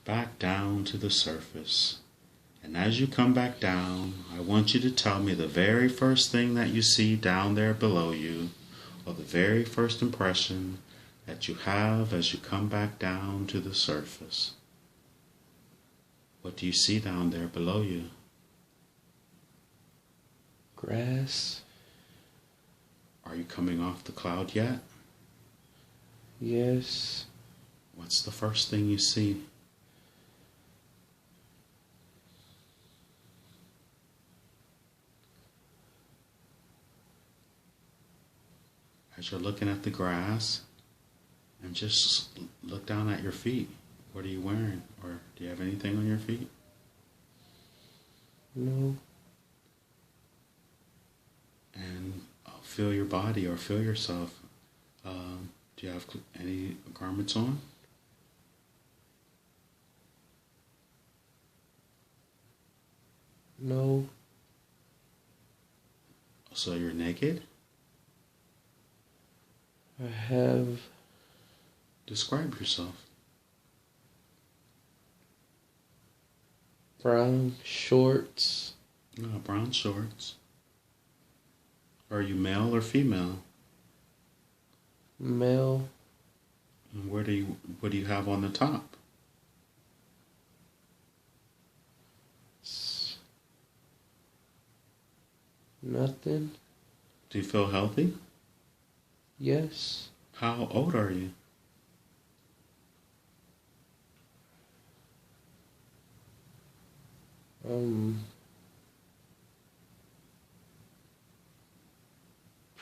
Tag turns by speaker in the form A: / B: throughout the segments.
A: back down to the surface. And as you come back down, I want you to tell me the very first thing that you see down there below you, or the very first impression that you have as you come back down to the surface. What do you see down there below you?
B: Grass.
A: Are you coming off the cloud yet?
B: Yes.
A: What's the first thing you see? As you're looking at the grass, and just look down at your feet. What are you wearing? Or do you have anything on your feet?
B: No.
A: And feel your body or feel yourself. Do you have any garments on?
B: No.
A: So you're naked?
B: I have
A: Describe yourself.
B: brown shorts.
A: Brown shorts. Are you male or female?
B: Male.
A: And what do you have on the top?
B: Nothing.
A: Do you feel healthy?
B: Yes.
A: How old are you?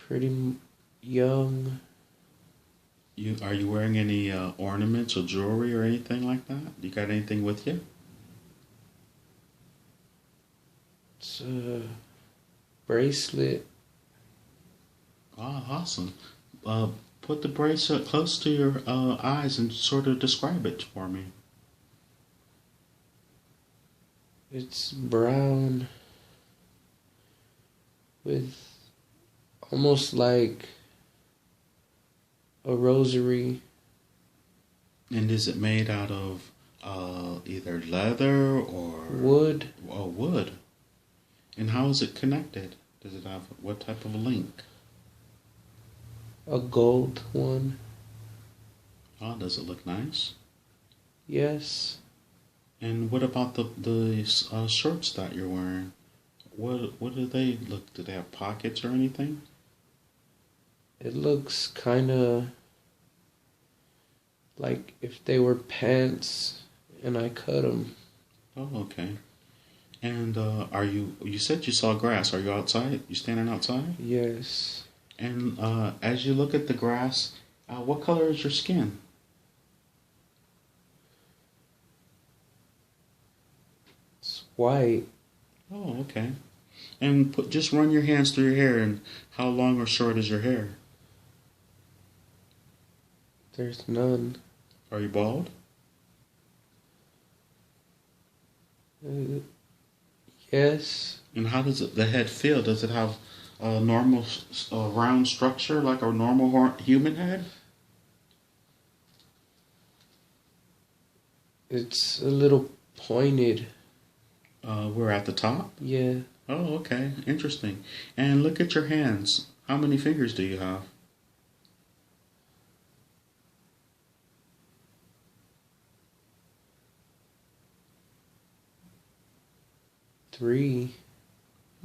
B: Pretty young.
A: Are you wearing any ornaments or jewelry or anything like that? You got anything with you?
B: It's a bracelet.
A: Oh, awesome. Put the bracelet close to your eyes and sort of describe it for me.
B: It's brown with almost like a rosary.
A: And is it made out of either leather or
B: Wood.
A: Oh, wood. And how is it connected? Does it have what type of a link?
B: A gold one.
A: Oh, does it look nice?
B: Yes.
A: And what about the shorts that you're wearing? What do they look? Do they have pockets or anything?
B: It looks kind of like if they were pants and I cut them.
A: Oh, okay. And you said you saw grass. Are you outside? You standing outside?
B: Yes.
A: And as you look at the grass, what color is your skin?
B: It's white.
A: Oh, okay. And just run your hands through your hair. And how long or short is your hair?
B: There's none.
A: Are you bald?
B: Yes.
A: And how does the head feel? Does it have a normal round structure like a normal human head?
B: It's a little pointed.
A: We're at the top?
B: Yeah.
A: Oh, okay. Interesting. And look at your hands. How many fingers do you have?
B: 3.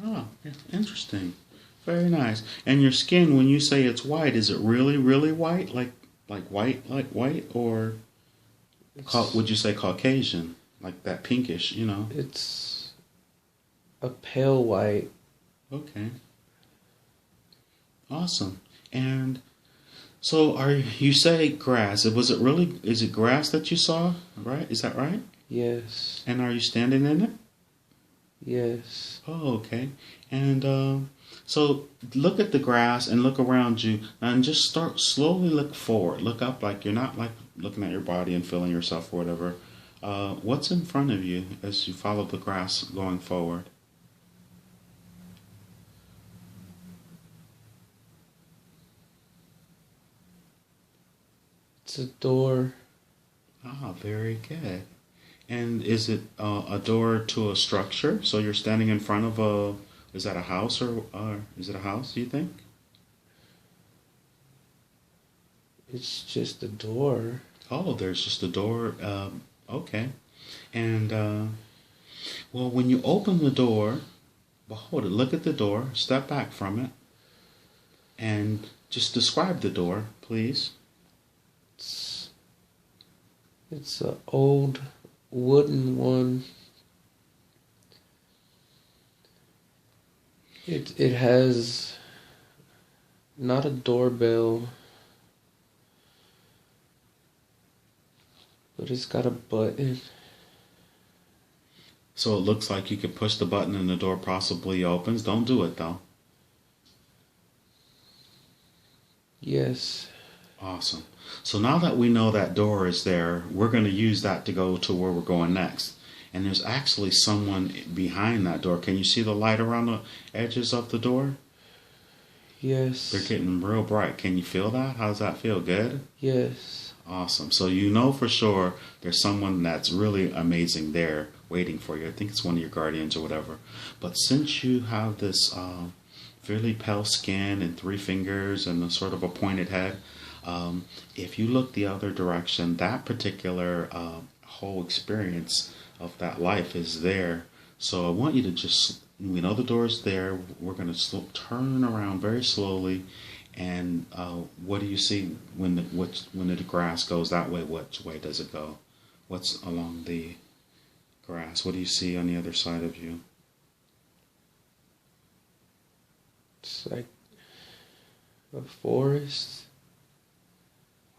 A: Oh, yeah, interesting. Very nice. And your skin, when you say it's white, is it really, really white? Like white? Or would you say Caucasian? Like that pinkish, you know?
B: It's a pale white.
A: Okay. Awesome. And so you say grass. Is it grass that you saw, right? Is that right?
B: Yes.
A: And are you standing in it?
B: Yes.
A: Oh, okay. And so look at the grass and look around you and just start slowly look forward. Look up like you're not like looking at your body and feeling yourself or whatever. What's in front of you as you follow the grass going forward?
B: It's a door.
A: Ah, very good. And is it a door to a structure? So you're standing in front of a, is that a house or is it a house, do you think?
B: It's just a door.
A: Oh, there's just a door. Okay. And, well, when you open the door, behold it, look at the door, step back from it, and just describe the door, please.
B: It's an old wooden one. It has not a doorbell, but it's got a button.
A: So it looks like you could push the button and the door possibly opens. Don't do it though.
B: Yes.
A: Awesome. So now that we know that door is there, we're going to use that to go to where we're going next. And there's actually someone behind that door. Can you see the light around the edges of the door?
B: Yes.
A: They're getting real bright. Can you feel that? How does that feel? Good?
B: Yes.
A: Awesome. So you know for sure there's someone that's really amazing there waiting for you. I think it's one of your guardians or whatever. But since you have this fairly pale skin and 3 fingers and a sort of a pointed head, if you look the other direction, that particular whole experience of that life is there. So I want you to just, we know the door's there. We're going to turn around very slowly. And what do you see when the grass goes that way? Which way does it go? What's along the grass? What do you see on the other side of you?
B: It's like a forest.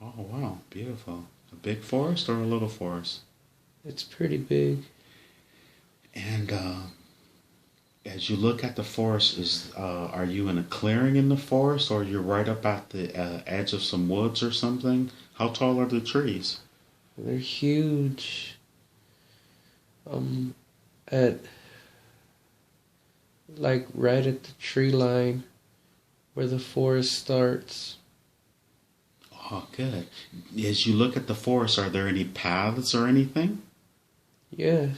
A: Oh, wow. Beautiful. A big forest or a little forest?
B: It's pretty big.
A: And as you look at the forest, are you in a clearing in the forest, or you're right up at the edge of some woods or something? How tall are the trees?
B: They're huge. At like right at the tree line where the forest starts.
A: Oh, good. As you look at the forest, are there any paths or anything?
B: Yes.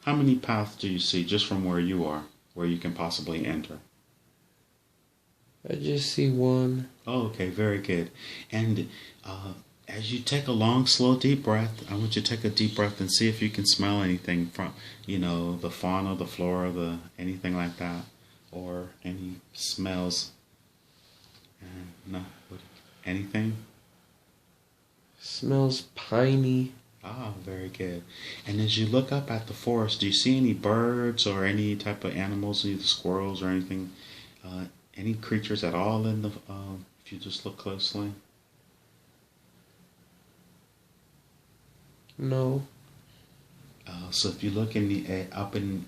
A: How many paths do you see just from where you are, where you can possibly enter?
B: I just see one.
A: Oh, okay, very good. And as you take a long, slow, deep breath, I want you to take a deep breath and see if you can smell anything from, the fauna, the flora, anything like that, or any smells. No, anything?
B: Smells piney.
A: Ah, very good. And as you look up at the forest, do you see any birds or any type of animals, either squirrels or anything, any creatures at all in the, if you just look closely?
B: No.
A: So if you look in the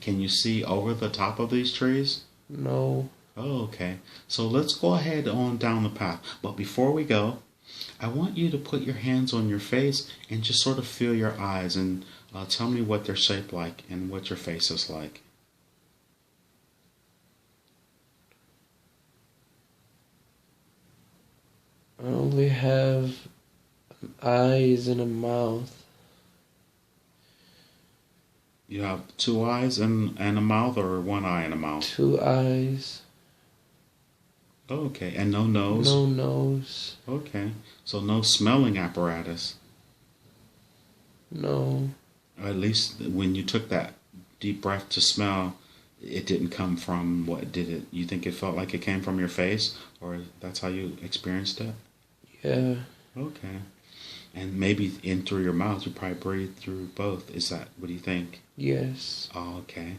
A: can you see over the top of these trees?
B: No.
A: Oh, okay. So let's go ahead on down the path. But before we go, I want you to put your hands on your face and just sort of feel your eyes and tell me what they're shaped like and what your face is like.
B: I only have eyes and a mouth.
A: You have 2 eyes and a mouth, or 1 eye and a mouth?
B: 2 eyes.
A: Oh, okay. And no nose?
B: No nose.
A: Okay. So no smelling apparatus?
B: No.
A: Or at least when you took that deep breath to smell, it didn't come from, what did it? You think it felt like it came from your face? Or that's how you experienced it?
B: Yeah.
A: Okay. And maybe in through your mouth, you probably breathe through both. Is that, what do you think?
B: Yes.
A: Oh, okay.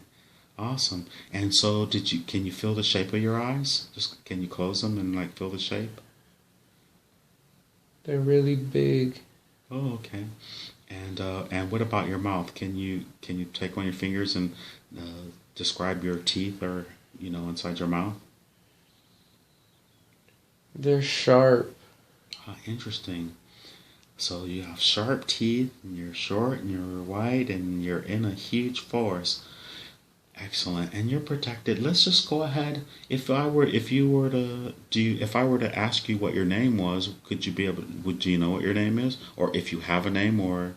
A: Awesome. And so can you feel the shape of your eyes? Just, can you close them and feel the shape?
B: They're really big.
A: Oh, okay. And what about your mouth? Can you take one of your fingers and describe your teeth or, inside your mouth?
B: They're sharp.
A: Ah, interesting. So you have sharp teeth, and you're short, and you're white, and you're in a huge forest. Excellent. And you're protected. Let's just go ahead. If I were to ask you what your name was, do you know what your name is? Or if you have a name, or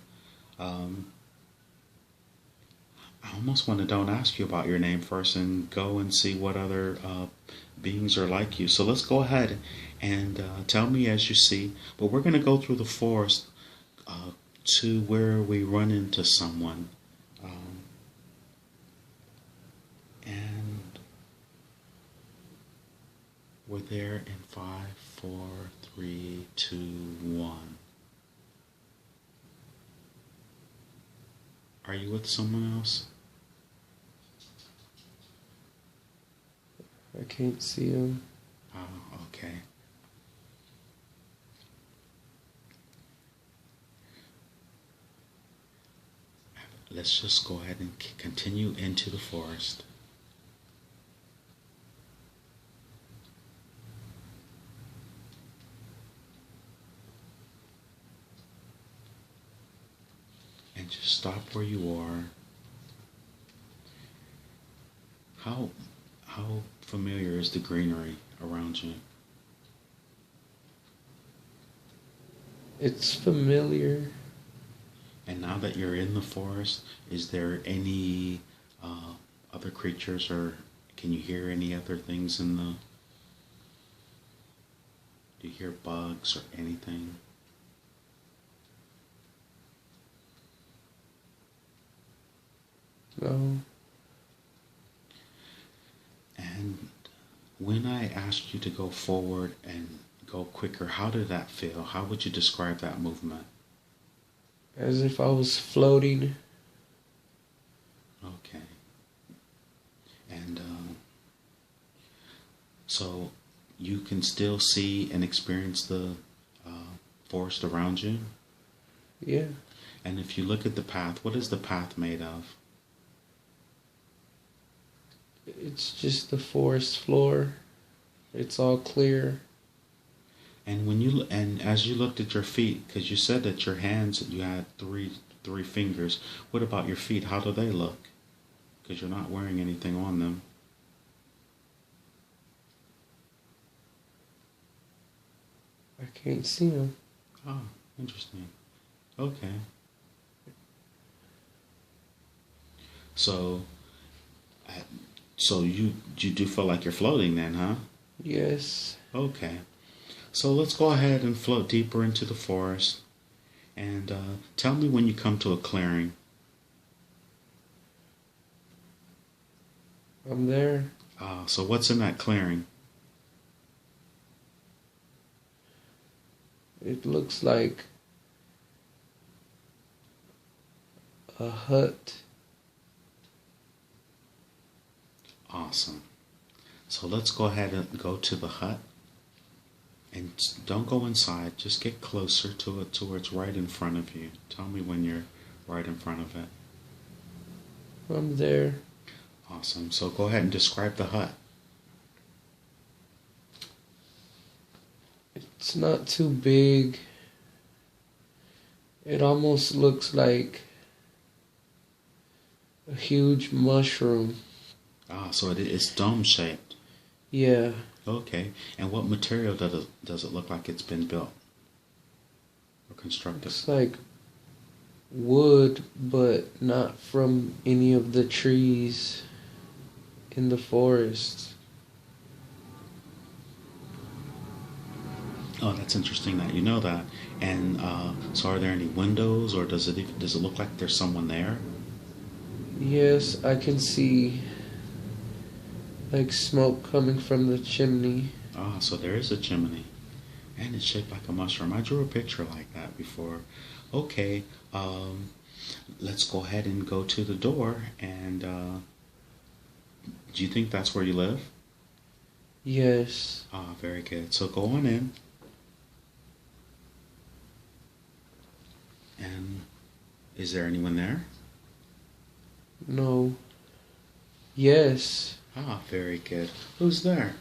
A: I almost want to don't ask you about your name first and go and see what other beings are like you. So let's go ahead and tell me as you see. But we're going to go through the forest to where we run into someone. And we're there in 5, 4, 3, 2, 1. Are you with someone else?
B: I can't see him.
A: Oh, okay. Let's just go ahead and continue into the forest. And just stop where you are. How familiar is the greenery around you?
B: It's familiar.
A: And now that you're in the forest, is there any other creatures, or can you hear any other things in the... Do you hear bugs or anything?
B: No.
A: And when I asked you to go forward and go quicker, how did that feel? How would you describe that movement?
B: As if I was floating.
A: Okay. And so you can still see and experience the forest around you?
B: Yeah.
A: And if you look at the path, what is the path made of?
B: It's just the forest floor. It's all clear.
A: And as you looked at your feet, because you said that your hands, you had three fingers. What about your feet? How do they look? Because you're not wearing anything on them.
B: I can't see them.
A: Oh, interesting. Okay. So you do feel like you're floating then, huh?
B: Yes.
A: Okay. So let's go ahead and float deeper into the forest. And tell me when you come to a clearing.
B: I'm there.
A: So what's in that clearing?
B: It looks like a hut.
A: Awesome. So let's go ahead and go to the hut. And don't go inside. Just get closer to it to where it's right in front of you. Tell me when you're right in front of it.
B: I'm there.
A: Awesome. So go ahead and describe the hut.
B: It's not too big. It almost looks like a huge mushroom.
A: So it's dome shaped.
B: Yeah.
A: Okay. And what material does it look like it's been built or constructed?
B: It's like wood, but not from any of the trees in the forest.
A: Oh, that's interesting that you know that. And so are there any windows, or does it look like there's someone there?
B: Yes, I can see like smoke coming from the chimney.
A: So there is a chimney. And it's shaped like a mushroom. I drew a picture like that before. Okay, let's go ahead and go to the door. And do you think that's where you live?
B: Yes.
A: Very good. So go on in. And is there anyone there?
B: No. Yes.
A: Very good. Who's there?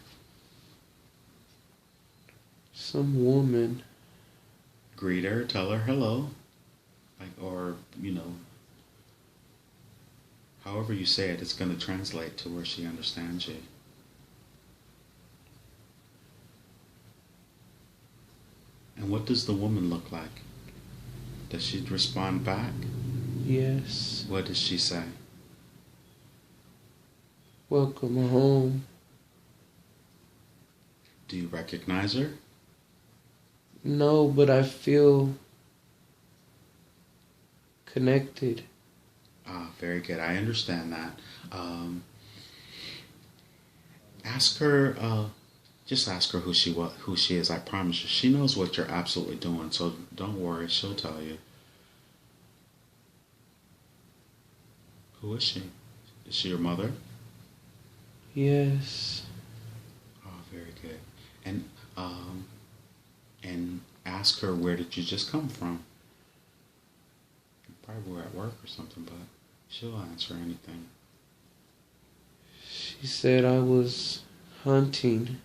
B: Some woman.
A: Greet her, tell her hello. Or, however you say it, it's going to translate to where she understands you. And what does the woman look like? Does she respond back?
B: Yes.
A: What does she say?
B: Welcome home.
A: Do you recognize her?
B: No, but I feel connected.
A: Ah, very good. I understand that. Ask her. Just ask her who she is. I promise you, she knows what you're absolutely doing. So don't worry. She'll tell you. Who is she? Is she your mother?
B: Yes.
A: Oh, very good. And ask her, where did you just come from? You probably were at work or something, but she'll answer anything.
B: She said I was hunting.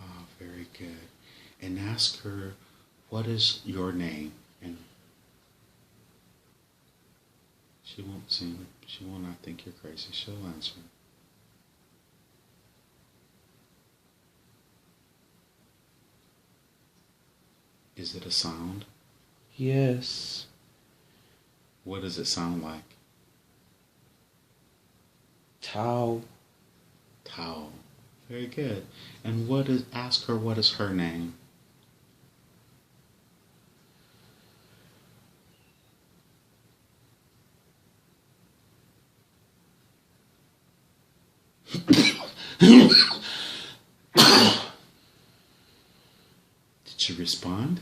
A: Oh, very good. And ask her, what is your name? And she will not think you're crazy. She'll answer. Is it a sound?
B: Yes.
A: What does it sound like?
B: Tao.
A: Tao. Very good. And ask her, what is her name? Did she respond?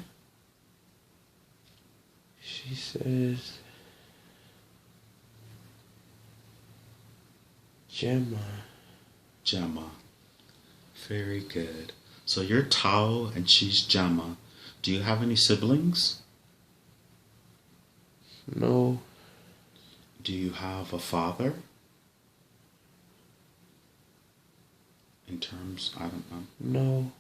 B: She says, Gemma.
A: Gemma. Very good. So you're Tao and she's Gemma. Do you have any siblings?
B: No.
A: Do you have a father? In terms, I don't know.
B: No.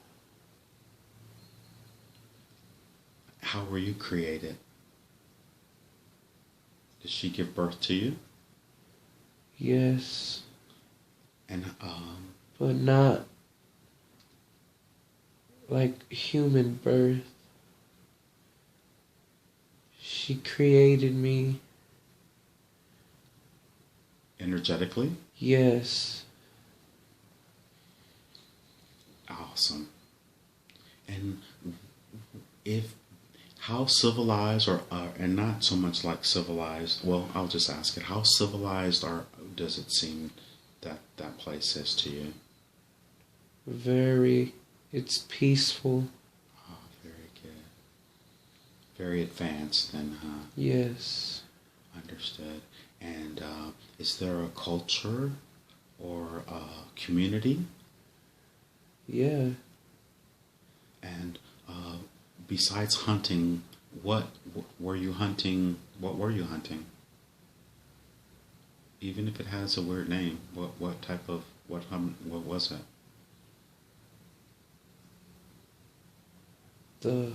A: How were you created? Did she give birth to you?
B: Yes.
A: And
B: but not like human birth. She created me.
A: energetically?
B: Yes.
A: Awesome. And how civilized and not so much like civilized, well, I'll just ask it, how civilized does it seem that place is to you?
B: It's peaceful.
A: Oh, very good. Very advanced then, huh?
B: Yes.
A: Understood. And is there a culture or a community?
B: Yeah.
A: And besides hunting, what were you hunting? What were you hunting? Even if it has a weird name, what was it?
B: The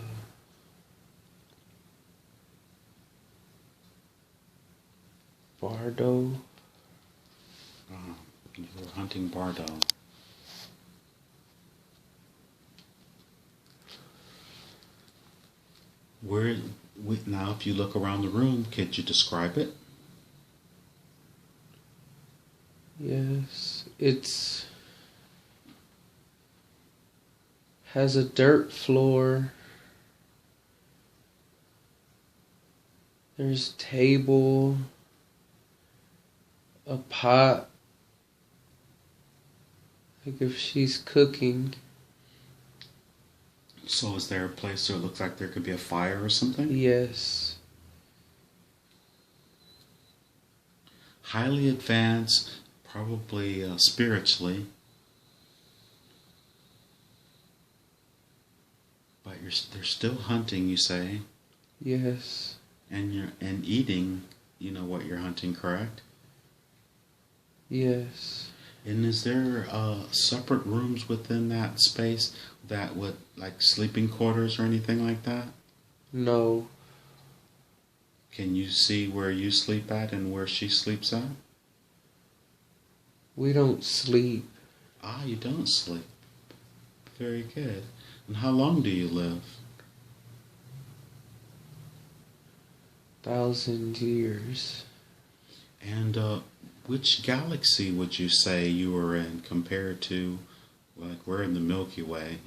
B: Bardo.
A: You were hunting Bardo. Now, if you look around the room, could you describe it?
B: Yes. It's has a dirt floor. There's a table, a pot, like if she's cooking.
A: So is there a place where it looks like there could be a fire or something?
B: Yes.
A: Highly advanced, probably spiritually. But they're still hunting, you say?
B: Yes.
A: And eating, you know what you're hunting, correct?
B: Yes.
A: And is there separate rooms within that space that would, like sleeping quarters or anything like that?
B: No.
A: Can you see where you sleep at and where she sleeps at?
B: We don't sleep.
A: Ah, you don't sleep. Very good. And how long do you live?
B: 1,000 years.
A: And Which galaxy would you say you were in compared to, like, we're in the Milky Way?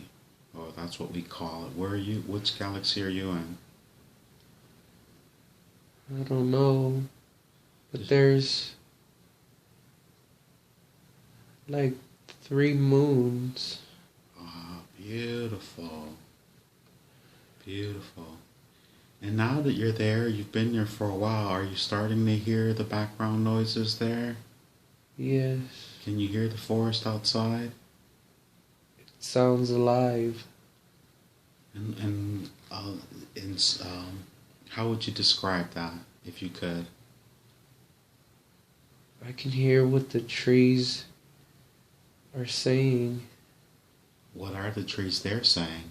A: Oh, that's what we call it. Where are you? Which galaxy are you in?
B: I don't know. But there's like 3 moons.
A: Ah, beautiful. Beautiful. And now that you're there, you've been there for a while, are you starting to hear the background noises there?
B: Yes.
A: Can you hear the forest outside?
B: It sounds alive.
A: And how would you describe that, if you could?
B: I can hear what the trees are saying.
A: What are the trees they're saying?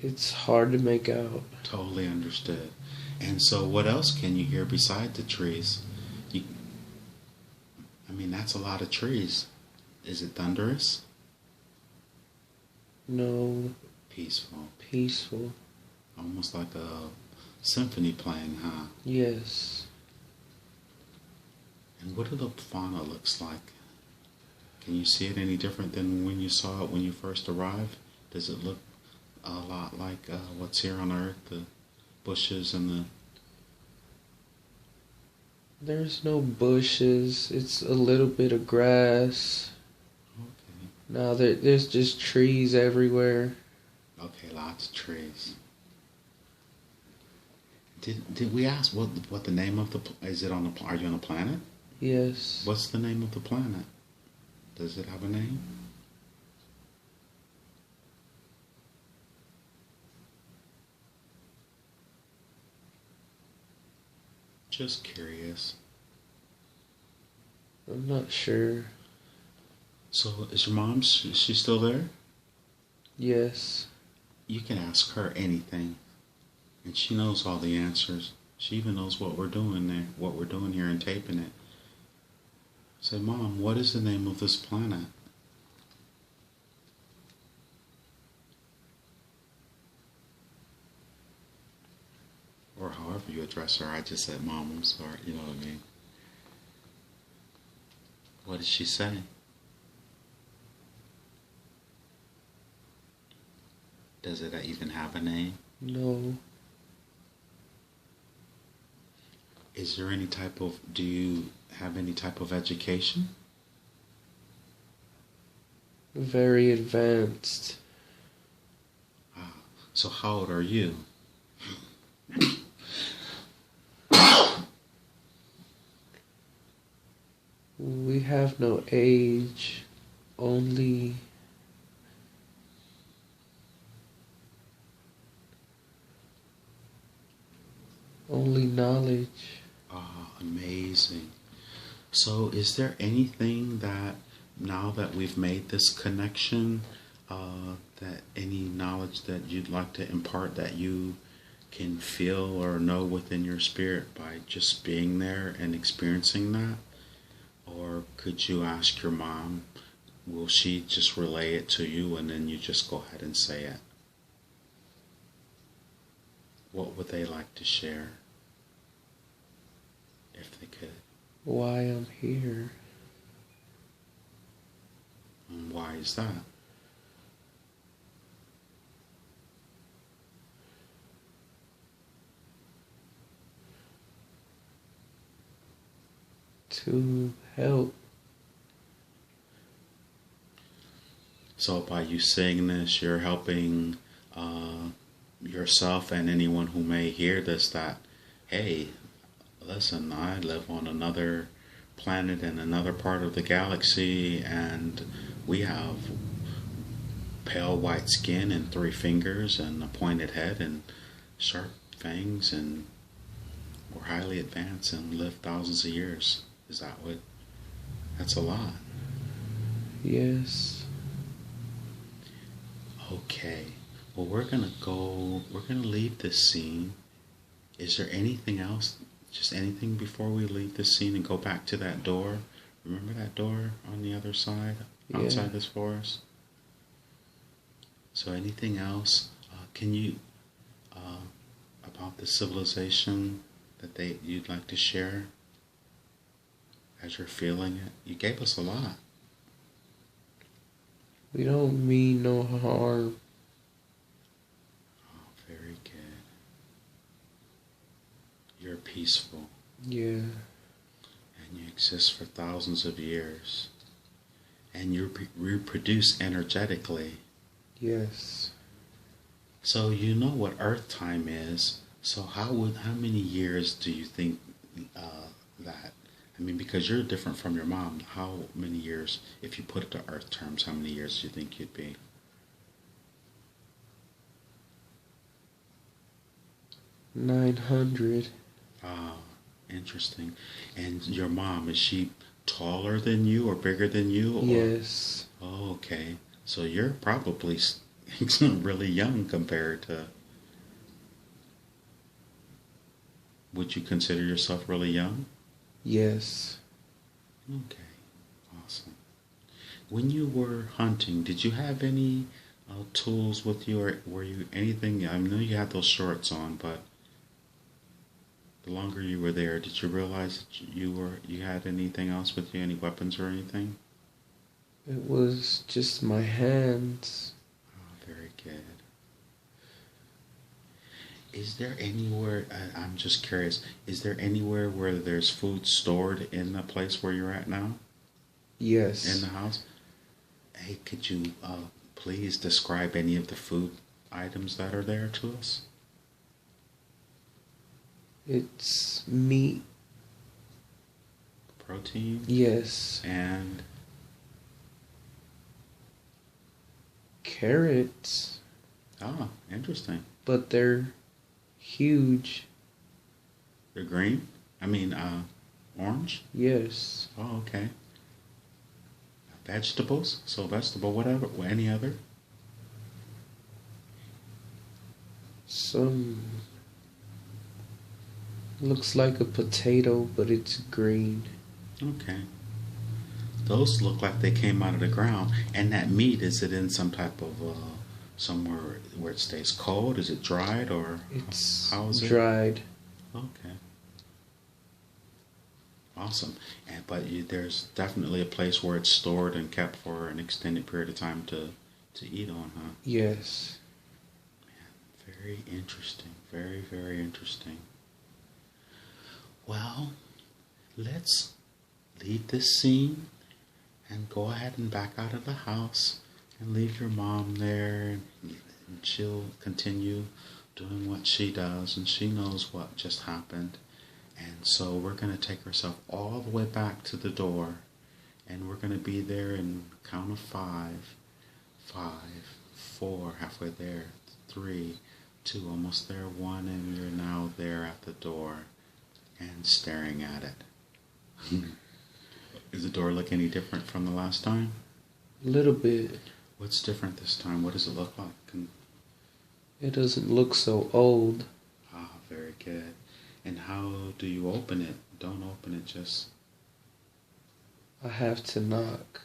B: It's hard to make out.
A: Totally understood. And so what else can you hear beside the trees? I mean, that's a lot of trees. Is it thunderous?
B: No.
A: Peaceful.
B: Peaceful.
A: Almost like a symphony playing, huh?
B: Yes.
A: And what do the fauna looks like? Can you see it any different than when you saw it when you first arrived? Does it look a lot like what's here on Earth, the bushes and the...
B: There's no bushes. It's a little bit of grass.
A: Okay.
B: Now there's just trees everywhere.
A: Okay, lots of trees. Did we ask what the name of the... Is it on the... Are you on a planet?
B: Yes.
A: What's the name of the planet? Does it have a name? Just curious.
B: I'm not sure.
A: So is your mom, is she still there?
B: Yes.
A: You can ask her anything, and she knows all the answers. She even knows what we're doing there, what we're doing here and taping it. Say, Mom, what is the name of this planet? Or however you address her. I just said, Mom, I'm sorry. You know what I mean? What did she say? Does it even have a name?
B: No.
A: Is there any type of... Do you have any type of education?
B: Very advanced.
A: Ah, so how old are you?
B: We have no age, only knowledge.
A: Ah, amazing. So is there anything that, now that we've made this connection, that any knowledge that you'd like to impart that you can feel or know within your spirit by just being there and experiencing that? Or could you ask your mom, will she just relay it to you and then you just go ahead and say it? What would they like to share? If they could.
B: Why I'm here.
A: And why is that?
B: To help.
A: So by you saying this, you're helping yourself and anyone who may hear this that, hey, listen, I live on another planet in another part of the galaxy, and we have pale white skin and 3 fingers and a pointed head and sharp fangs, and we're highly advanced and live thousands of years. Is that what? That's a lot.
B: Yes.
A: Okay. Well, we're going to leave this scene. Is there anything else? Just anything before we leave this scene and go back to that door? Remember that door on the other side, outside this forest? So anything else? Can you uh, about the civilization that you'd like to share as you're feeling it? You gave us a lot.
B: We don't mean no harm.
A: Oh, very good. You're peaceful.
B: Yeah.
A: And you exist for thousands of years. And you reproduce energetically.
B: Yes.
A: So you know what Earth time is. So how many years do you think that? I mean, because you're different from your mom. How many years, if you put it to Earth terms, how many years do you think you'd be?
B: 900.
A: Ah, interesting. And your mom, is she taller than you or bigger than you? Or?
B: Yes.
A: Oh, okay. So you're probably really young compared to... Would you consider yourself really young?
B: Yes.
A: Okay, awesome. When you were hunting, did you have any tools with you, or were you anything? I know you had those shorts on, but the longer you were there, did you realize that you had anything else with you, any weapons or anything?
B: It was just my hands.
A: Oh, very good. Is there anywhere, I'm just curious, is there anywhere where there's food stored in the place where you're at now?
B: Yes.
A: In the house? Hey, could you please describe any of the food items that are there to us?
B: It's meat.
A: Protein?
B: Yes.
A: And?
B: Carrots.
A: Ah, interesting.
B: But they're huge.
A: They're green? I mean, orange?
B: Yes.
A: Oh, okay. Vegetables? So vegetable, whatever, any other?
B: Some looks like a potato, but it's green.
A: Okay. Those look like they came out of the ground. And that meat, is it in some type of, somewhere where it stays cold? Is it dried, or
B: It's
A: how is it?
B: dried.
A: Okay. Awesome. But there's definitely a place where it's stored and kept for an extended period of time to eat on, huh?
B: Yes.
A: Man, very interesting. Very, very interesting. Well, let's leave this scene and go ahead and back out of the house and leave your mom there, and she'll continue doing what she does, and she knows what just happened. And so we're going to take ourselves all the way back to the door, and we're going to be there in count of 5, 5, 4, halfway there, 3, 2, almost there, 1, and you're now there at the door and staring at it. Does the door look any different from the last time?
B: A little bit.
A: What's different this time? What does it look like?
B: It doesn't look so old.
A: Ah, very good. And how do you open it? Don't open it, just...
B: I have to knock.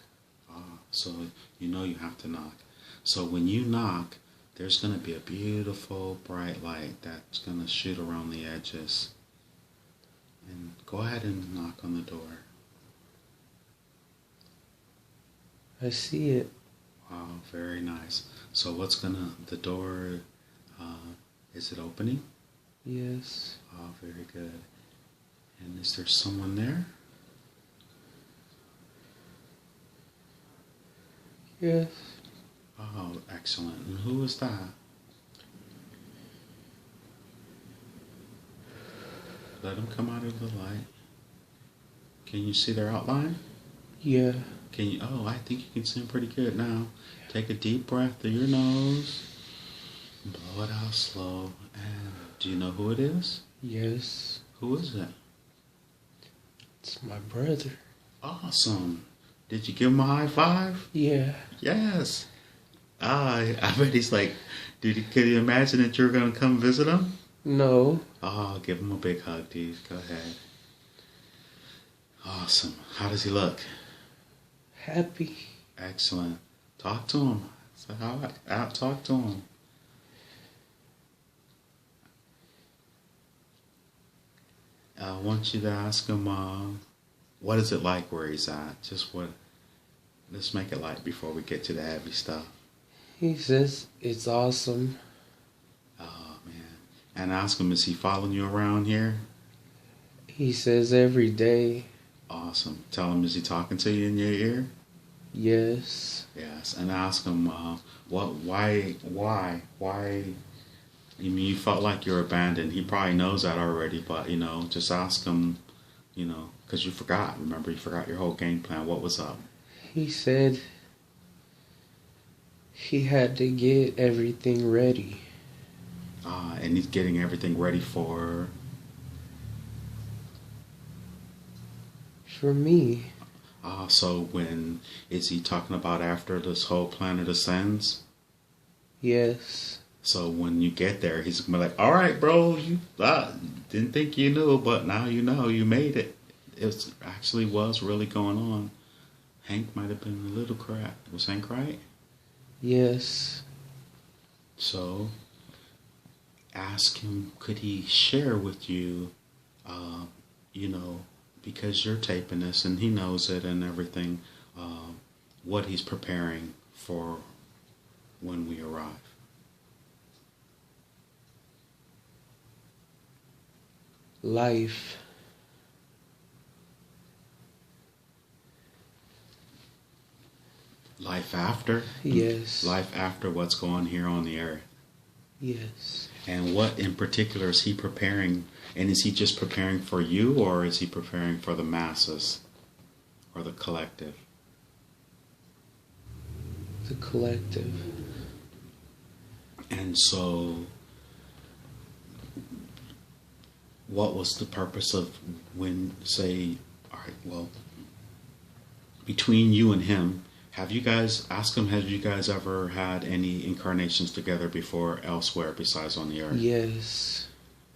A: Ah, so you have to knock. So when you knock, there's going to be a beautiful bright light that's going to shoot around the edges. And go ahead and knock on the door.
B: I see it.
A: Wow, very nice. So the door, is it opening?
B: Yes.
A: Oh, very good. And is there someone there?
B: Yes.
A: Oh, excellent. And who is that? Let them come out of the light. Can you see their outline?
B: Yeah.
A: Oh, I think you can see them pretty good now. Take a deep breath through your nose. Blow it out slow. And do you know who it is?
B: Yes.
A: Who is it?
B: It's my brother.
A: Awesome. Did you give him a high five?
B: Yeah.
A: Yes. I bet he's like, could you imagine that you're going to come visit him?
B: No.
A: Oh, give him a big hug, dude. Go ahead. Awesome. How does he look?
B: Happy.
A: Excellent. Talk to him. So talk to him. I want you to ask him, what is it like where he's at? Just what, let's make it light before we get to the heavy stuff.
B: He says it's awesome.
A: Oh, man. And ask him, is he following you around here?
B: He says every day.
A: Awesome. Tell him, is he talking to you in your ear?
B: Yes.
A: Yes. And ask him, why, I mean, you felt like you're abandoned. He probably knows that already, but, just ask him, because you forgot. Remember, you forgot your whole game plan. What was up?
B: He said he had to get everything ready.
A: And he's getting everything ready for
B: me.
A: So is he talking about after this whole planet ascends?
B: Yes.
A: So when you get there, he's going to be like, all right, bro, you didn't think you knew, but now you know, you made it. It actually was really going on. Hank might have been a little cracked. Was Hank right?
B: Yes.
A: So ask him, could he share with you, because you're taping this and he knows it and everything, what he's preparing for when we arrive.
B: Life.
A: Life after?
B: Yes.
A: Life after what's going here on the earth.
B: Yes.
A: And what in particular is he preparing? And is he just preparing for you, or is he preparing for the masses or the collective?
B: The collective.
A: And so what was the purpose of when, say, all right, well, between you and him, have you guys ever had any incarnations together before elsewhere besides on the earth?
B: Yes.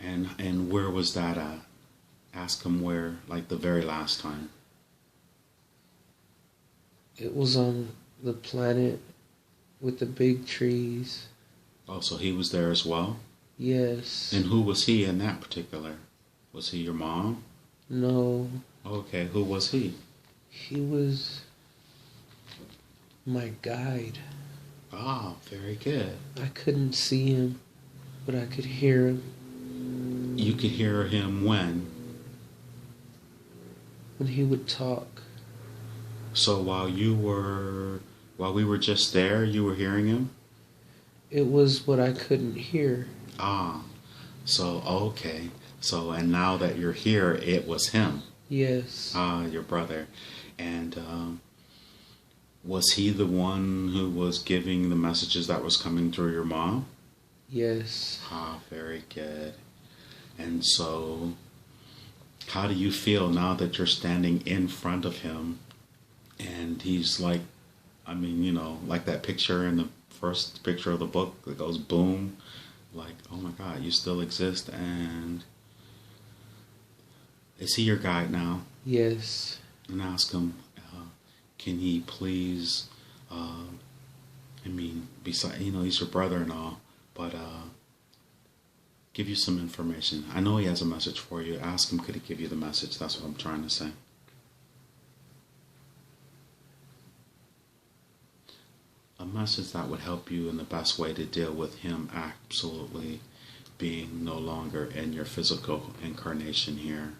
A: And where was that at? Ask him where, like the very last time.
B: It was on the planet with the big trees.
A: Oh, so he was there as well?
B: Yes.
A: And who was he in that particular? Was he your mom?
B: No.
A: Okay, who was he?
B: He was my guide.
A: Ah, very good.
B: I couldn't see him, but I could hear him.
A: You could hear him when?
B: When he would talk.
A: So while we were just there, you were hearing him?
B: It was what I couldn't hear.
A: Ah, so okay. So, and now that you're here, it was him.
B: Yes.
A: Ah, your brother. And was he the one who was giving the messages that was coming through your mom?
B: Yes.
A: Ah, very good. And so, how do you feel now that you're standing in front of him and he's like, like that picture in the first picture of the book that goes boom, like, oh my God, you still exist. And is he your guide now?
B: Yes.
A: And ask him, can he please, besides, he's your brother and all, but give you some information. I know he has a message for you. Ask him, could he give you the message? That's what I'm trying to say. A message that would help you in the best way to deal with him absolutely being no longer in your physical incarnation here.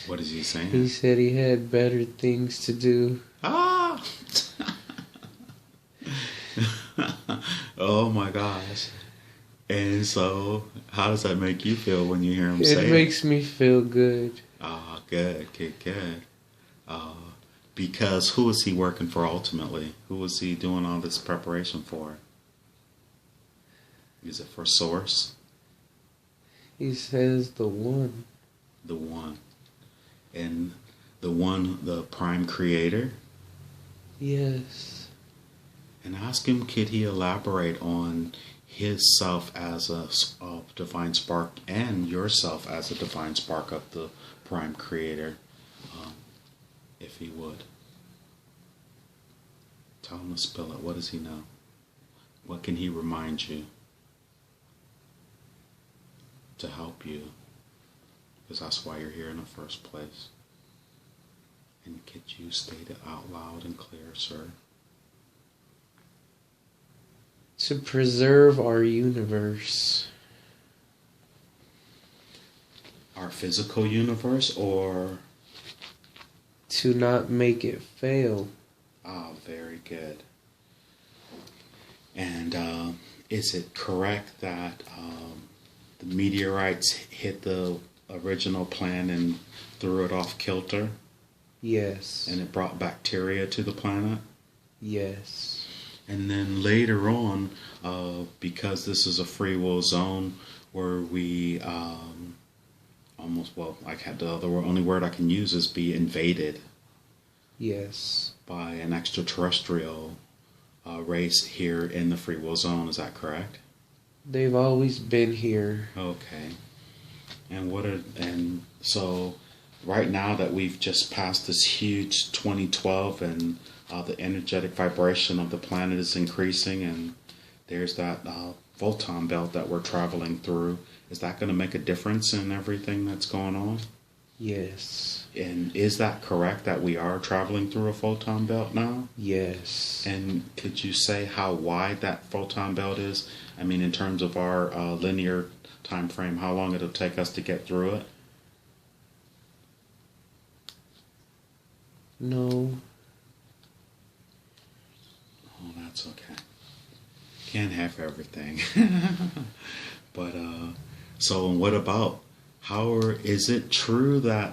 A: What is he saying?
B: He said he had better things to do.
A: Ah! Oh my gosh. And so, how does that make you feel when you hear him say it?
B: It makes me feel good.
A: Ah, good. Because who is he working for ultimately? Who is he doing all this preparation for? Is it for Source?
B: He says the one.
A: The one. And the one, the prime creator?
B: Yes.
A: And ask him, could he elaborate on his self as a divine spark and yourself as a divine spark of the prime creator, if he would. Tell him to spill it. What does he know? What can he remind you to help you Because that's why you're here in the first place. And could you state it out loud and clear, sir?
B: To preserve our universe.
A: Our physical universe, or?
B: To not make it fail.
A: Ah, very good. And is it correct that the meteorites hit the original planet and threw it off kilter?
B: Yes.
A: And it brought bacteria to the planet?
B: Yes.
A: And then later on, because this is a free will zone where we the only word I can use is be invaded.
B: Yes.
A: By an extraterrestrial race here in the free will zone. Is that correct?
B: They've always been here.
A: Okay. And so right now that we've just passed this huge 2012 and the energetic vibration of the planet is increasing, and there's that photon belt that we're traveling through. Is that going to make a difference in everything that's going on?
B: Yes.
A: And is that correct that we are traveling through a photon belt now?
B: Yes.
A: And could you say how wide that photon belt is? I mean, in terms of our linear time frame, how long it'll take us to get through it?
B: No.
A: Oh, that's okay. Can't have everything. But, so what about, is it true that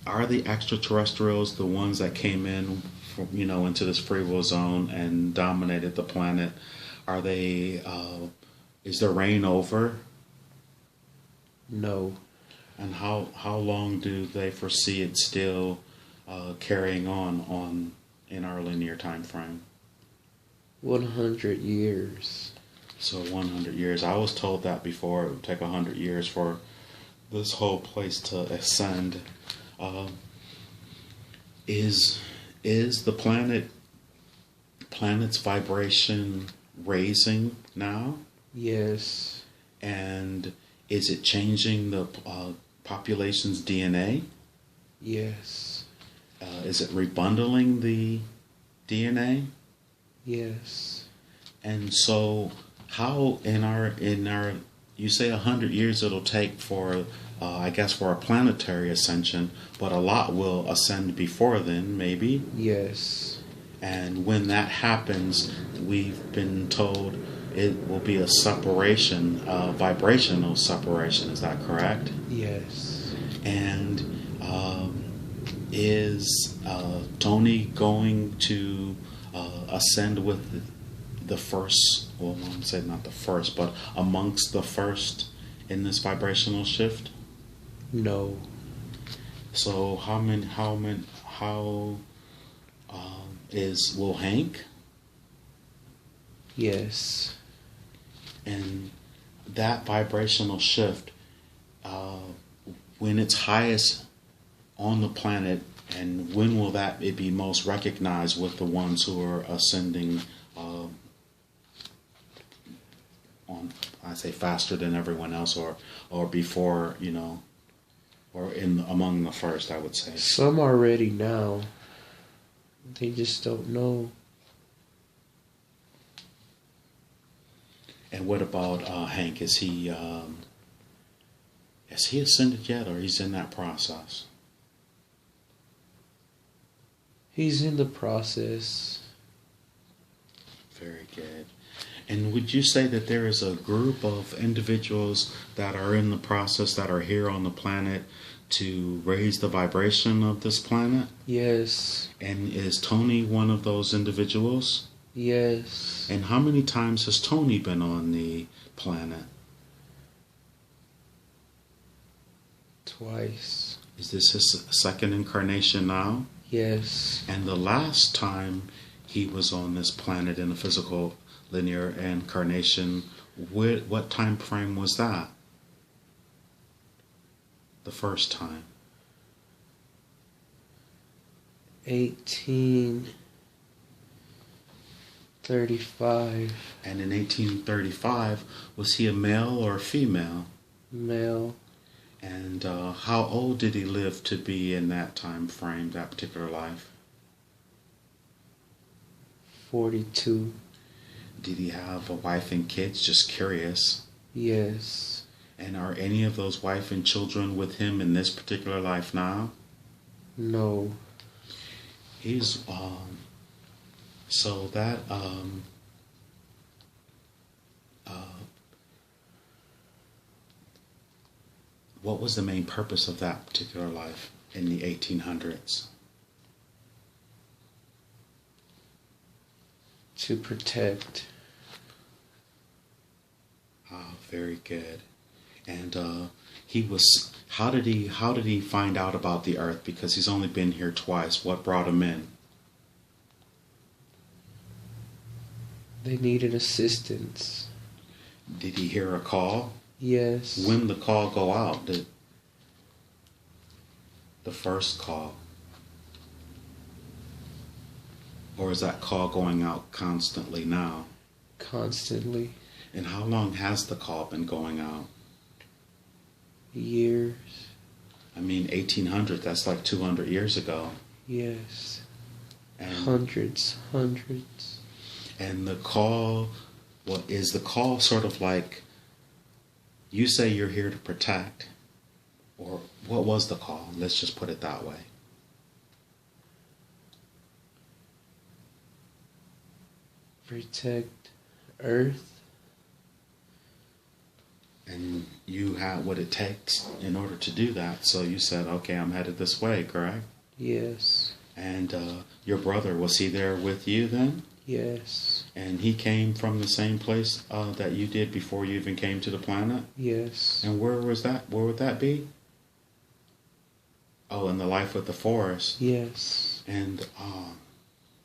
A: are the extraterrestrials the ones that came in, into this free will zone and dominated the planet? Are they, is their reign over?
B: No.
A: And how long do they foresee it still carrying on in our linear time frame?
B: 100 years.
A: So 100 years. I was told that before it would take 100 years for this whole place to ascend. Is the planet's vibration raising now?
B: Yes.
A: And is it changing the population's DNA?
B: Yes.
A: Is it rebundling the DNA?
B: Yes.
A: And so, how in our you say 100 years it'll take for I guess for a planetary ascension, but a lot will ascend before then, maybe.
B: Yes.
A: And when that happens, we've been told it will be a separation, vibrational separation. Is that correct?
B: Yes.
A: And is Tony going to ascend with the first? Well, I'm saying not the first, but amongst the first in this vibrational shift?
B: No.
A: So will Hank?
B: Yes.
A: And that vibrational shift, when it's highest on the planet, and when will it be most recognized with the ones who are ascending on, I say faster than everyone else, or before, or among the first, I would say.
B: Some are ready now. They just don't know.
A: And what about Hank? Has he ascended yet, or he's in that process?
B: He's in the process.
A: Very good. And would you say that there is a group of individuals that are in the process, that are here on the planet to raise the vibration of this planet?
B: Yes.
A: And is Tony one of those individuals?
B: Yes.
A: And how many times has Tony been on the planet?
B: Twice.
A: Is this his second incarnation now?
B: Yes.
A: And the last time he was on this planet in a physical linear incarnation, what time frame was that? The first time?
B: 1835.
A: And in 1835, was he a male or a female?
B: Male.
A: And how old did he live to be in that time frame, that particular life?
B: 42.
A: Did he have a wife and kids? Just curious.
B: Yes.
A: And are any of those wife and children with him in this particular life now?
B: No.
A: He's so that what was the main purpose of that particular life in the 1800s?
B: To protect.
A: Ah, very good. And he was. How did he find out about the Earth? Because he's only been here twice. What brought him in?
B: They needed assistance.
A: Did he hear a call?
B: Yes.
A: When did the call go out? The first call? Or is that call going out constantly now?
B: Constantly.
A: And how long has the call been going out?
B: Years.
A: I mean, 1800, that's like 200 years ago.
B: Yes.
A: And
B: Hundreds.
A: And the call, what is the call sort of like, you say you're here to protect, or what was the call? Let's just put it that way.
B: Protect Earth.
A: And you had what it takes in order to do that. So you said, okay, I'm headed this way, correct?
B: Yes.
A: And your brother, was he there with you then?
B: Yes.
A: And he came from the same place that you did before you even came to the planet?
B: Yes.
A: And where was that? Where would that be? Oh, in the life with the forest.
B: Yes.
A: And,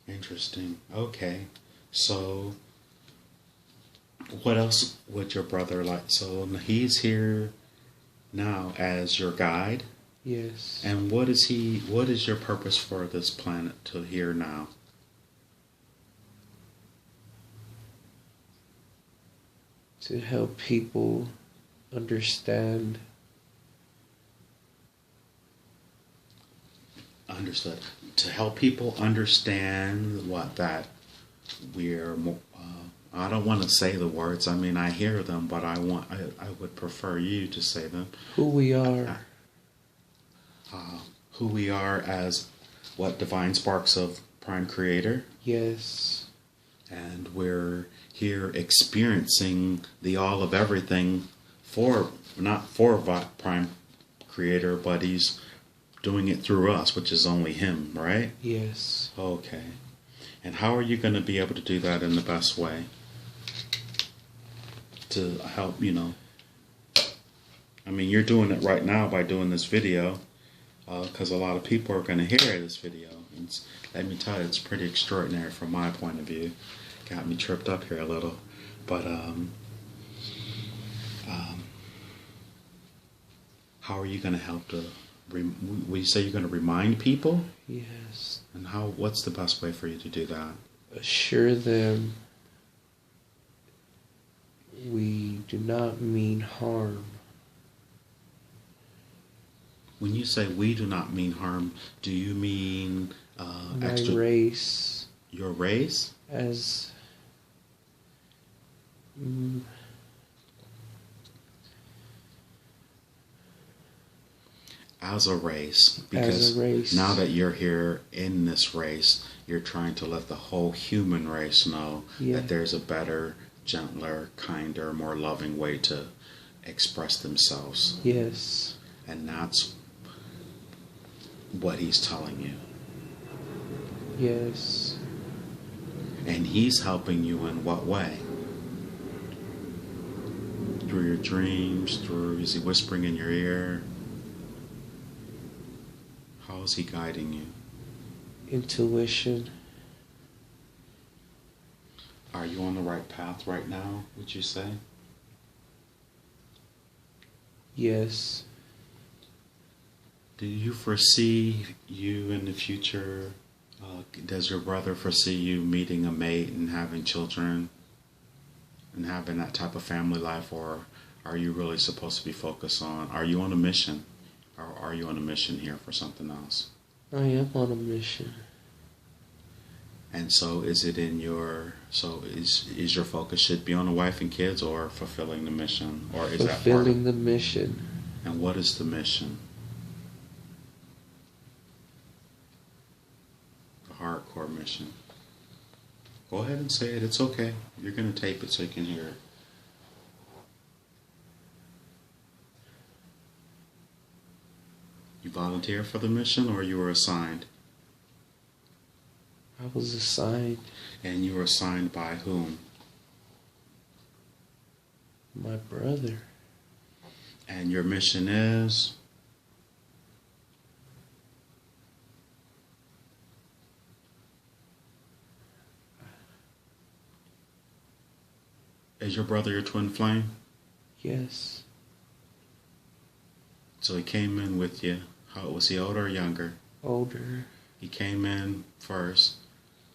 A: interesting. Okay. So, what else would your brother like? So, he's here now as your guide.
B: Yes.
A: And what is your purpose for this planet to here now?
B: To help people understand.
A: Understood. To help people understand what that we're. I don't want to say the words. I mean, I hear them, but I would prefer you to say them.
B: Who we are.
A: Who we are as what divine sparks of Prime Creator.
B: Yes.
A: And we're here experiencing the all of everything not for Prime Creator, but he's doing it through us, which is only him, right?
B: Yes.
A: Okay. And how are you going to be able to do that in the best way? To help, I mean, you're doing it right now by doing this video, because a lot of people are going to hear this video. And let me tell you, it's pretty extraordinary from my point of view. Got me tripped up here a little. But how are you going to help to... We say you're going to remind people?
B: Yes.
A: And what's the best way for you to do that?
B: Assure them we do not mean harm.
A: When you say we do not mean harm, do you mean
B: My race.
A: Your race?
B: As
A: as a race, because now that you're here in this race, you're trying to let the whole human race know that there's a better, gentler, kinder, more loving way to express themselves.
B: Yes.
A: And that's what he's telling you.
B: Yes.
A: And he's helping you in what way? Through your dreams, is he whispering in your ear? How is he guiding you?
B: Intuition.
A: Are you on the right path right now, would you say?
B: Yes.
A: Do you foresee you in the future? Does your brother foresee you meeting a mate and having children and having that type of family life, or are you really supposed to be focused on? Are you on a mission? Or are you on a mission here for something else?
B: I am on a mission.
A: And so is it in your, so is your focus should be on the wife and kids or fulfilling the mission? Or is that part
B: Fulfilling
A: of,
B: the mission.
A: and what is the mission? The hardcore mission. Go ahead and say it. It's okay. You're going to tape it so you can hear it. You volunteer for the mission or you were assigned?
B: I was assigned.
A: And you were assigned by whom?
B: My brother.
A: And your mission is? Is your brother your twin flame?
B: Yes.
A: So he came in with you. How was he, older or younger?
B: Older.
A: He came in first,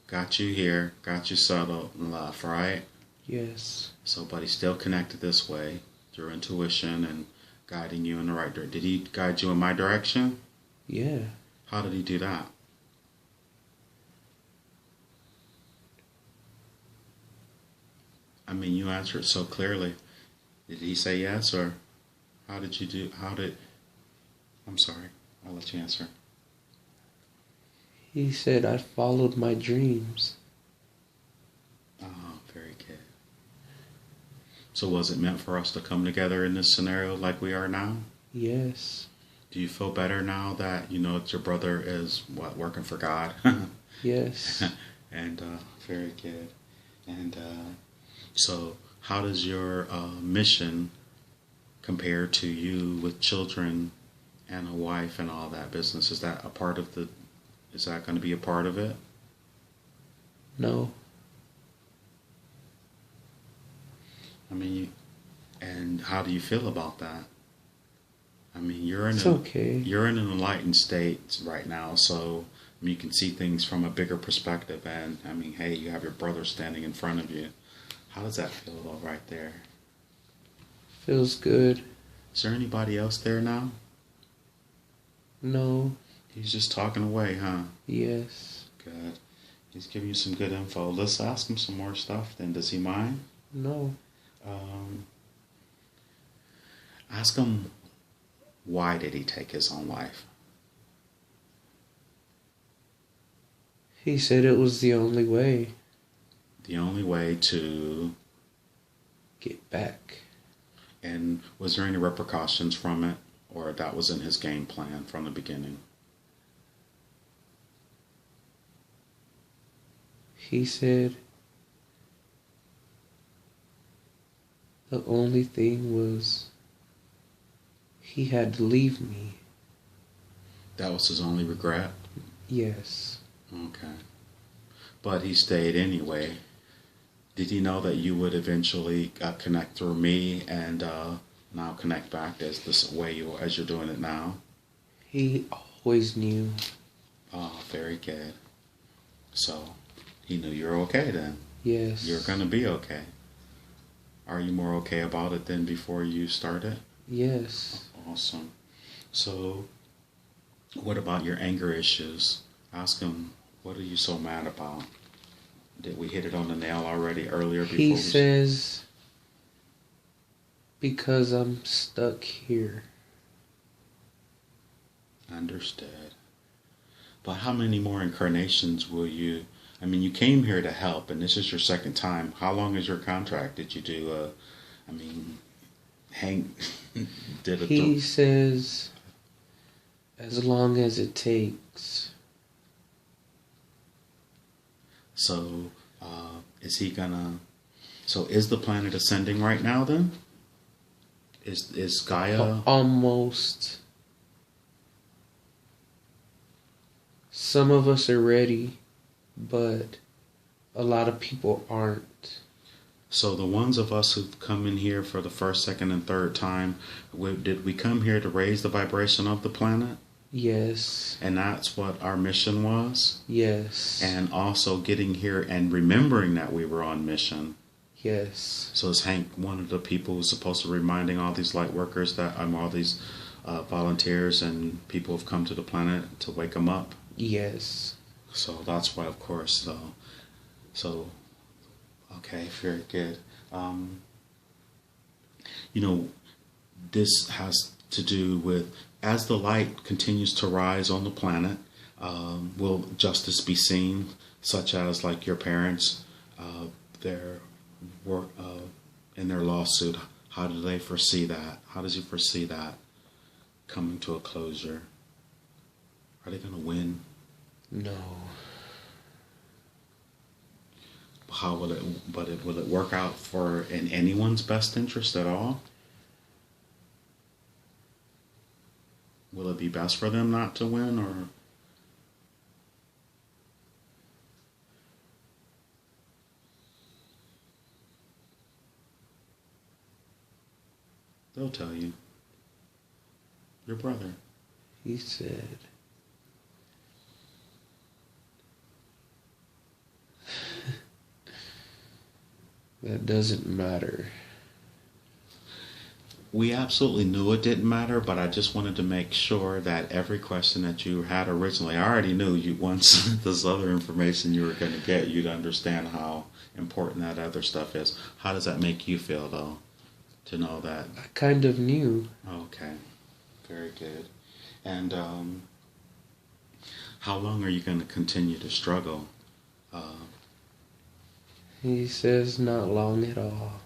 A: got you here, got you settled and left, right?
B: Yes.
A: So, but he's still connected this way through intuition and guiding you in the right direction. Did he guide you in my direction?
B: Yeah.
A: How did he do that? I mean, you answered so clearly. Did he say yes, or how did you do, I'm sorry, I'll let you answer.
B: He said I followed my dreams.
A: Oh, very good. So was it meant for us to come together in this scenario like we are now?
B: Yes.
A: Do you feel better now that you know that your brother is, working for God?
B: Yes.
A: And very good. And so how does your mission compare to you with children and a wife and all that business? Is that going to be a part of it?
B: No.
A: I mean, and how do you feel about that? I mean, you're in
B: You're
A: in an enlightened state right now, so I mean, you can see things from a bigger perspective. And I mean, hey, you have your brother standing in front of you. How does that feel, though, right there?
B: Feels good.
A: Is there anybody else there now?
B: No.
A: He's just talking away, huh?
B: Yes.
A: Good. He's giving you some good info. Let's ask him some more stuff then. Does he mind?
B: No.
A: Ask him, why did he take his own life?
B: He said it was the only way.
A: The only way to
B: get back.
A: And was there any repercussions from it? Or that was in his game plan from the beginning?
B: He said the only thing was he had to leave me.
A: That was his only regret?
B: Yes.
A: Okay. But he stayed anyway. Did he know that you would eventually connect through me and now connect back as this way as you're doing it now?
B: He always knew.
A: Oh, very good. So he knew you were okay then.
B: Yes.
A: You're going to be okay. Are you more okay about it than before you started?
B: Yes.
A: Awesome. So what about your anger issues? Ask him, what are you so mad about? Did we hit it on the nail already earlier?
B: He says, because I'm stuck here.
A: Understood. But how many more incarnations will you... I mean, you came here to help, and this is your second time. How long is your contract? Did you do Hank did a...
B: He says, as long as it takes.
A: So, is he gonna... So, is the planet ascending right now, then? Is Gaia...
B: Almost. Some of us are ready, but a lot of people aren't.
A: So, the ones of us who've come in here for the first, second, and third time, did we come here to raise the vibration of the planet?
B: Yes.
A: And that's what our mission was?
B: Yes.
A: And also getting here and remembering that we were on mission.
B: Yes.
A: So is Hank one of the people who's supposed to be reminding all these light workers that all these volunteers and people have come to the planet to wake them up?
B: Yes.
A: So that's why, of course, so okay, very good. This has to do with, as the light continues to rise on the planet, will justice be seen, such as like your parents, their work in their lawsuit. How do they foresee that? How does he foresee that coming to a closure? Are they going to win?
B: No.
A: How will it? Will it work out in anyone's best interest at all? Will it be best for them not to win, or? They'll tell you. Your brother.
B: He said. That doesn't matter.
A: We absolutely knew it didn't matter, but I just wanted to make sure that every question that you had originally, I already knew you once this other information you were going to get, you'd understand how important that other stuff is. How does that make you feel, though, to know that?
B: I kind of knew.
A: Okay, very good. And how long are you going to continue to struggle?
B: He says not long at all.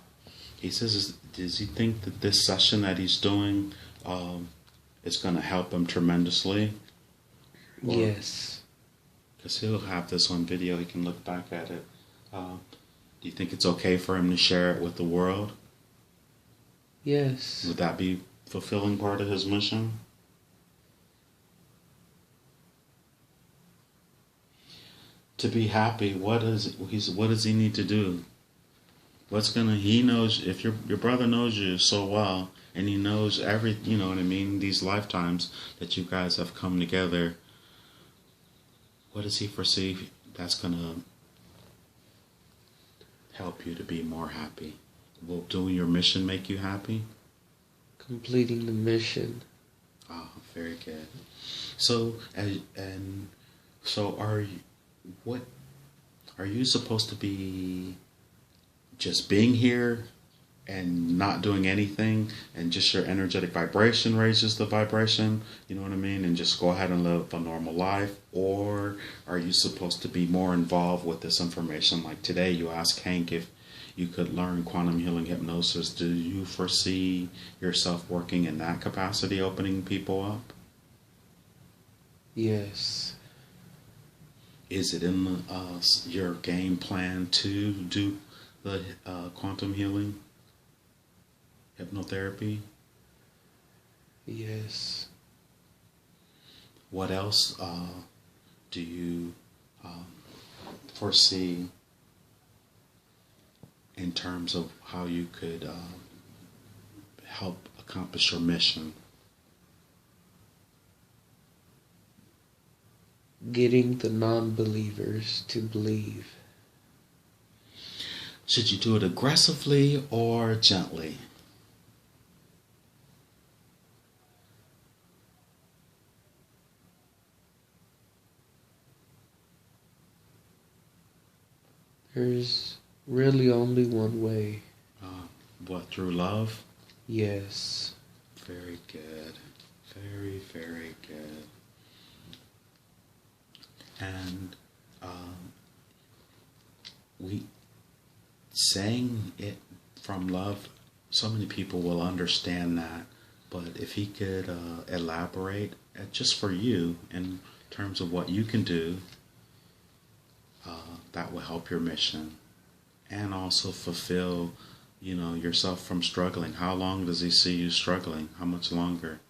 A: He says, does he think that this session that he's doing is going to help him tremendously?
B: Yes.
A: Because he'll have this on video, he can look back at it. Do you think it's okay for him to share it with the world?
B: Yes.
A: Would that be fulfilling part of his mission? To be happy, what does he need to do? He knows, if your brother knows you so well, and he knows you know what I mean, these lifetimes that you guys have come together, what does he foresee that's going to help you to be more happy? Will doing your mission make you happy?
B: Completing the mission.
A: Ah, very good. So, are you supposed to be just being here and not doing anything, and just your energetic vibration raises the vibration, you know what I mean, and just go ahead and live a normal life? Or are you supposed to be more involved with this information? Like today you asked Hank if you could learn quantum healing hypnosis. Do you foresee yourself working in that capacity, opening people up?
B: Yes.
A: Is it in your game plan to do the quantum healing hypnotherapy?
B: Yes.
A: What else do you foresee in terms of how you could help accomplish your mission?
B: Getting the non-believers to believe.
A: Should you do it aggressively or gently?
B: There's really only one way.
A: What, through love?
B: Yes.
A: Very good. Very, very good. And saying it from love, so many people will understand that. But if he could elaborate, just for you, in terms of what you can do, that will help your mission, and also fulfill, yourself from struggling. How long does he see you struggling? How much longer?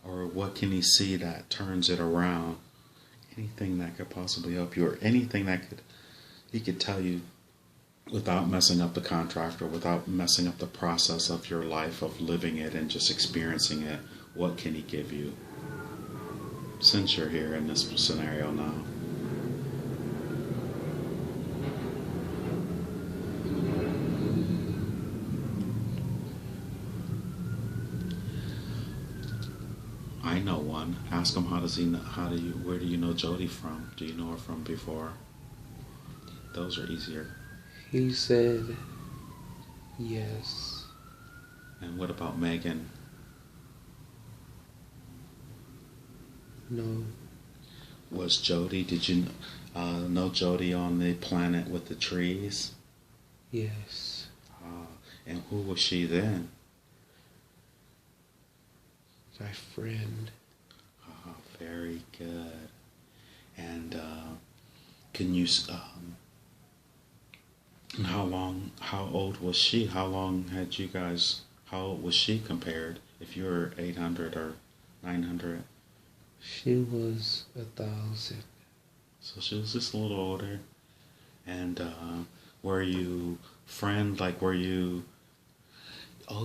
A: Or what can he see that turns it around? Anything that could possibly help you, or anything that he could tell you without messing up the contract, or without messing up the process of your life, of living it and just experiencing it. What can he give you, since you're here in this scenario now? Ask him how does he know, where do you know Jody from? Do you know her from before? Those are easier.
B: He said yes.
A: And what about Megan?
B: No.
A: Was Jody, did you know Jody on the planet with the trees?
B: Yes.
A: And who was she then?
B: My friend.
A: Very good. And can you, how old was she? How old was she compared? If you were 800 or 900?
B: She was 1,000.
A: So she was just a little older. And were you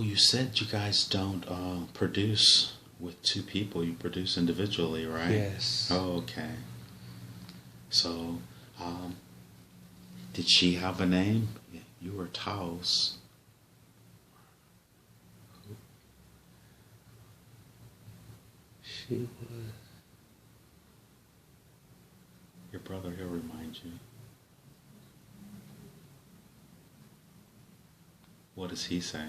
A: you said you guys don't produce with two people, you produce individually, right?
B: Yes.
A: Oh, okay. So, did she have a name? You were Taos.
B: She was.
A: Your brother, he'll remind you. What does he say?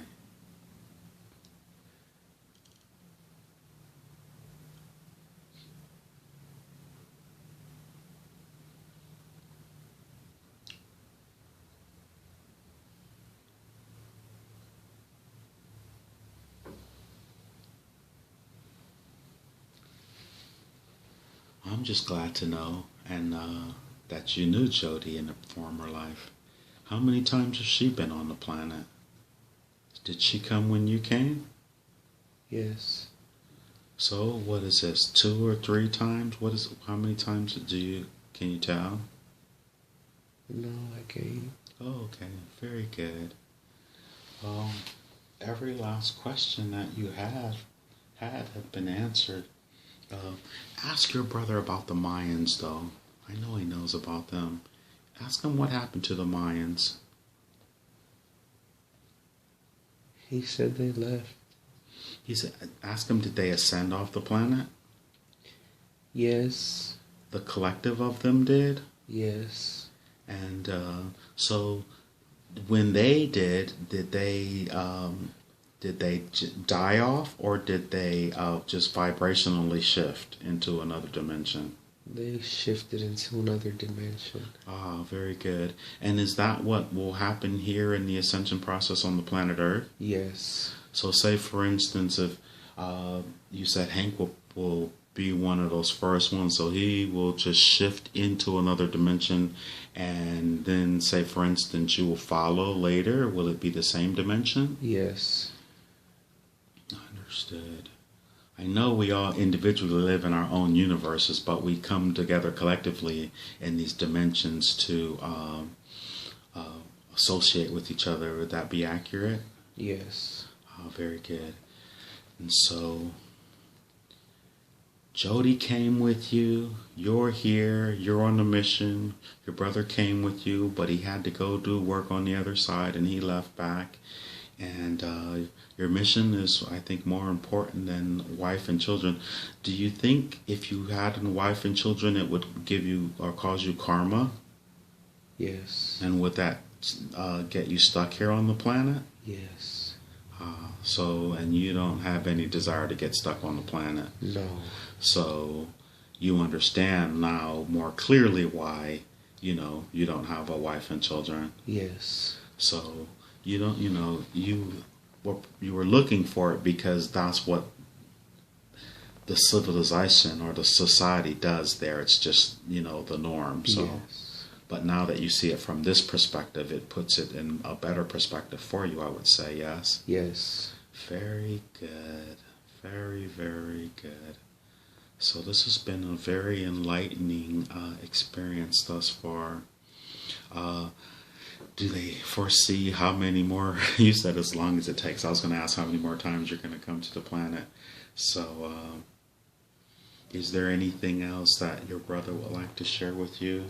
A: I'm just glad to know and that you knew Jody in a former life. How many times has she been on the planet? Did she come when you came?
B: Yes.
A: So what is this? 2 or 3 times? How many times can you tell?
B: No, I can't.
A: Oh, okay. Very good. Well, every last question that you have been answered. Ask your brother about the Mayans, though. I know he knows about them. Ask him what happened to the Mayans.
B: He said they left.
A: He said, ask him, did they ascend off the planet?
B: Yes.
A: The collective of them did?
B: Yes.
A: And so when they did they die off, or did they just vibrationally shift into another dimension?
B: They shifted into another dimension.
A: Ah, very good. And is that what will happen here in the ascension process on the planet Earth?
B: Yes.
A: So say, for instance, if you said Hank will be one of those first ones, so he will just shift into another dimension, and then say, for instance, you will follow later. Will it be the same dimension?
B: Yes.
A: Understood. I know we all individually live in our own universes, but we come together collectively in these dimensions to associate with each other. Would that be accurate?
B: Yes.
A: Very good. And so Jody came with you. You're here. You're on the mission. Your brother came with you, but he had to go do work on the other side, and he left back. And your mission is, I think, more important than wife and children. Do you think if you had a wife and children, it would give you or cause you karma?
B: Yes.
A: And would that get you stuck here on the planet?
B: Yes.
A: And you don't have any desire to get stuck on the planet?
B: No.
A: So you understand now more clearly why, you don't have a wife and children.
B: Yes.
A: So you don't, you were looking for it because that's what the civilization or the society does there. It's just, the norm. So,
B: yes.
A: But now that you see it from this perspective, it puts it in a better perspective for you, I would say, yes?
B: Yes.
A: Very good. Very, very good. So this has been a very enlightening experience thus far. Do they foresee how many more? You said as long as it takes. I was going to ask how many more times you're going to come to the planet. So is there anything else that your brother would like to share with you?